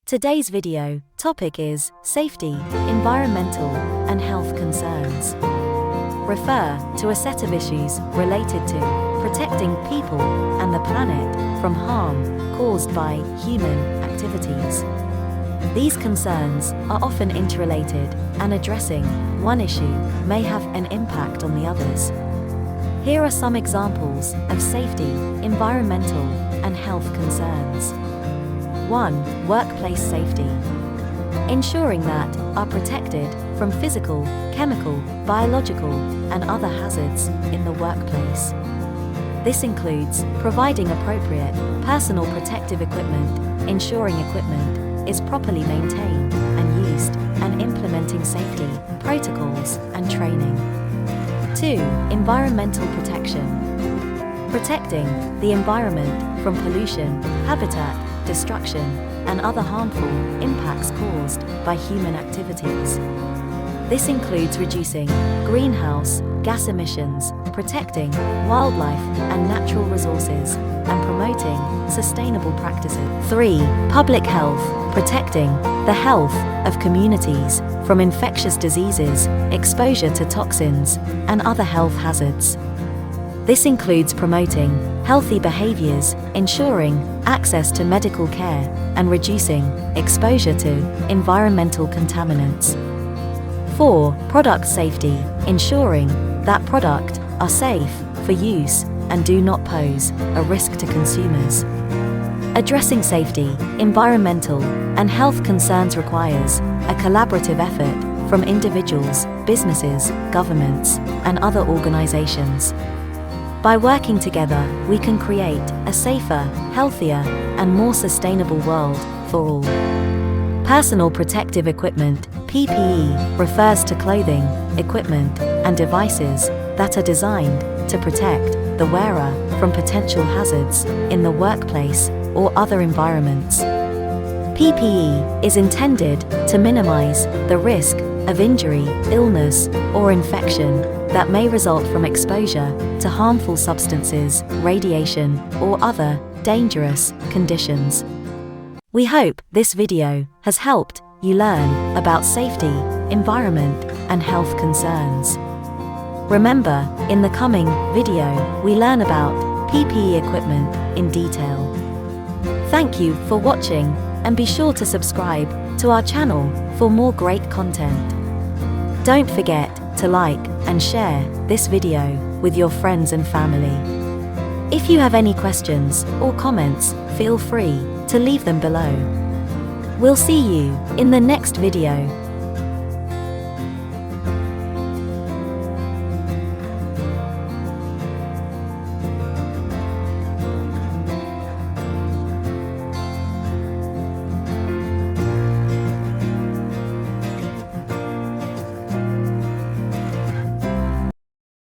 Today's video topic is safety, environmental, and health concerns. Refer to a set of issues related to protecting people and the planet from harm caused by human activities. These concerns are often interrelated, and addressing one issue may have an impact on the others. Here are some examples of safety, environmental, and health concerns. 1. Workplace safety. Ensuring that are protected from physical, chemical, biological, and other hazards in the workplace. This includes providing appropriate personal protective equipment, ensuring equipment is properly maintained and used, and implementing safety protocols and training. 2. Environmental protection. Protecting the environment from pollution, habitat destruction, and other harmful impacts caused by human activities. This includes reducing greenhouse gas emissions, protecting wildlife and natural resources, and promoting sustainable practices. 3. Public health. Protecting the health of communities from infectious diseases, exposure to toxins, and other health hazards. This includes promoting healthy behaviors, ensuring access to medical care, and reducing exposure to environmental contaminants. 4. Product safety. Ensuring that products are safe for use and do not pose a risk to consumers. Addressing safety, environmental, and health concerns requires a collaborative effort from individuals, businesses, governments, and other organizations. By working together, we can create a safer, healthier, and more sustainable world for all. Personal protective equipment, PPE, refers to clothing, equipment, and devices that are designed to protect the wearer from potential hazards in the workplace or other environments. PPE is intended to minimize the risk of injury, illness, or infection that may result from exposure to harmful substances, radiation, or other dangerous conditions. We hope this video has helped you learn about safety, environment, and health concerns. Remember, in the coming video, we learn about PPE equipment in detail. Thank you for watching, and be sure to subscribe to our channel for more great content. Don't forget to like and share this video with your friends and family. If you have any questions or comments, feel free to leave them below. We'll see you in the next video.